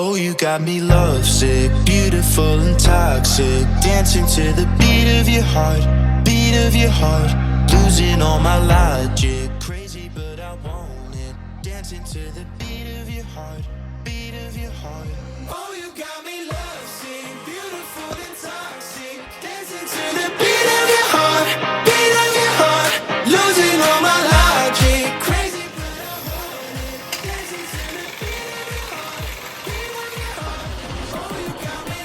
Oh, you got me lovesick, beautiful and toxic. Dancing to the beat of your heart, beat of your heart. Losing all my logic, crazy but I want it. Dancing to the beat of your heart, beat of your heart. Oh, you got me lovesick, beautiful and toxic. Dancing to the beat of your heart, beat of your heart. Losing all my logic, crazy but I want it. Dancing to the beat of your heart, beat of your heart. Oh, you got me.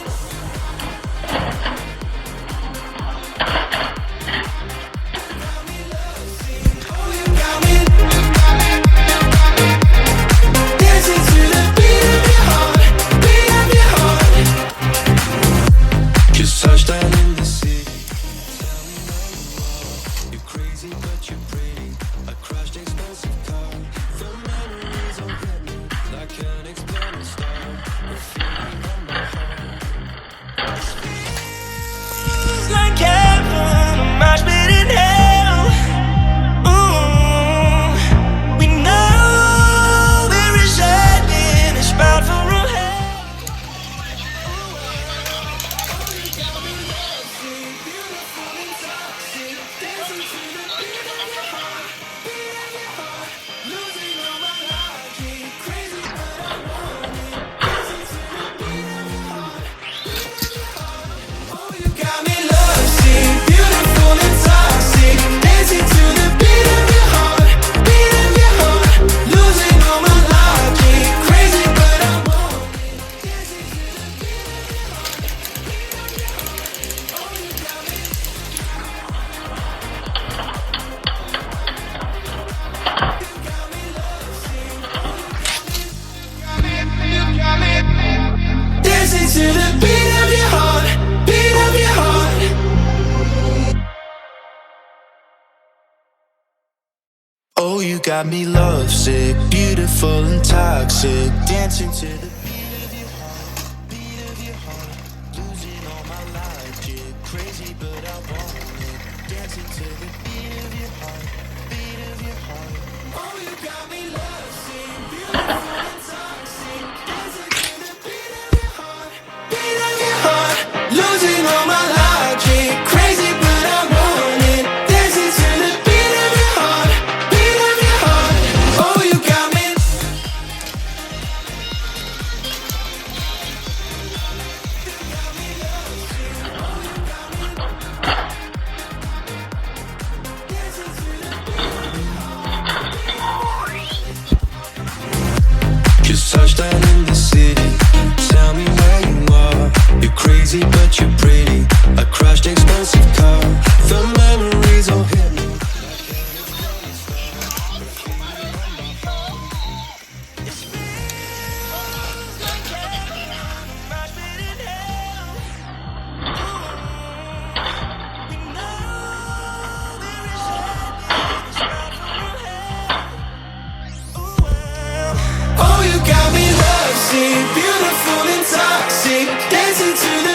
Oh, you got me. Dancing to the beat of your heart, beat of your heart. Just touchdown in the city. Tell me where you are. You're crazy but you're pretty. I crashed expensive car. The memories all hit me like an exploding star. A feeling on my heart. This feels like heaven, a mosh pit in hell. Ooh, we know there is heaven, it's bound for all hell. Dancing to the beat of your heart, beat of your heart. Oh, you got me lovesick, beautiful and toxic. Dancing to the beat of your heart, beat of your heart. Losing all my logic, crazy but I want it. Dancing to the beat of your heart, beat of your heart. Oh, you got me lovesick, beautiful and toxic. Dancing to the beat of your heart, beat of your heart. Losing all my logic, crazy but I want it. Dancing to the beat of your heart, beat of your heart. Oh, you got me. Just touchdown in the city. Tell me where you are. You're crazy but you're pretty. I crashed expensive car. The memories all hit me. Oh, you got me lovesick, beautiful and toxic. Dancing to the